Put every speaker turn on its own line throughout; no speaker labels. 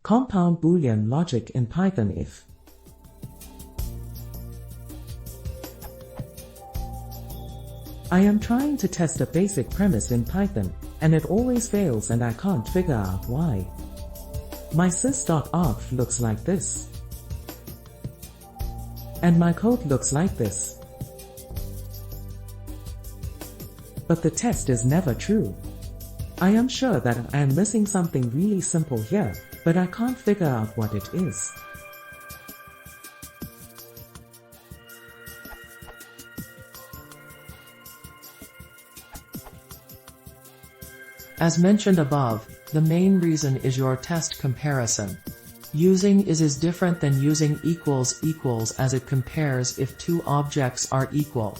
Compound boolean logic in Python. If I am trying to test a basic premise in Python, and it always fails and I can't figure out why. My sys.argv looks like this. And my code looks like this. But the test is never true. I am sure that I am missing something really simple here, but I can't figure out what it is.
As mentioned above, the main reason is your test comparison. Using is different than using equals as it compares if two objects are equal.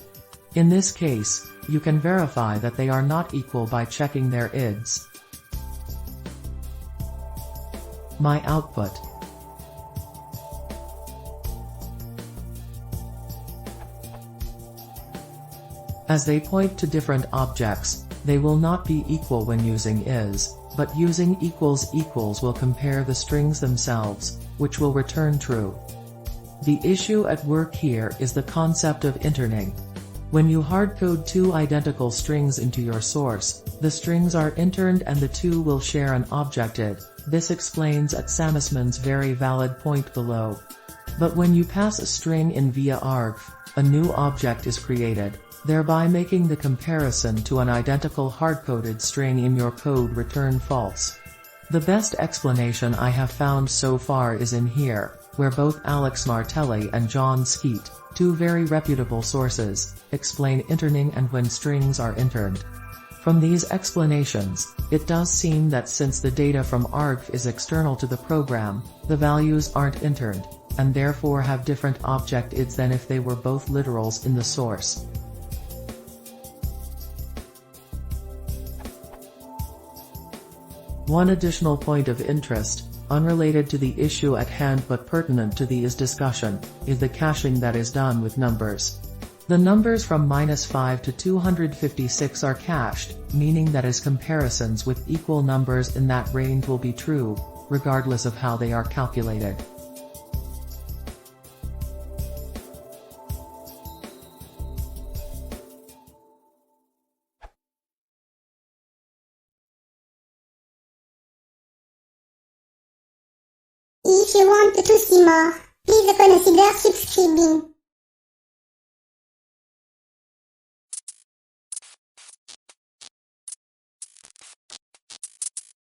In this case, you can verify that they are not equal by checking their ids. My output. As they point to different objects, they will not be equal when using is, but using equals will compare the strings themselves, which will return true. The issue at work here is the concept of interning. When you hardcode two identical strings into your source, the strings are interned and the two will share an object id. This explains at Samusman's very valid point below. But when you pass a string in via argv, a new object is created, thereby making the comparison to an identical hardcoded string in your code return false. The best explanation I have found so far is in here, where both Alex Martelli and John Skeet, two very reputable sources, explain interning and when strings are interned. From these explanations, it does seem that since the data from argv is external to the program, the values aren't interned, and therefore have different object ids than if they were both literals in the source. One additional point of interest, unrelated to the issue at hand but pertinent to the is discussion, is the caching that is done with numbers. The numbers from -5 to 256 are cached, meaning that as comparisons with equal numbers in that range will be true, regardless of how they are calculated.
If you want to see more, please consider subscribing.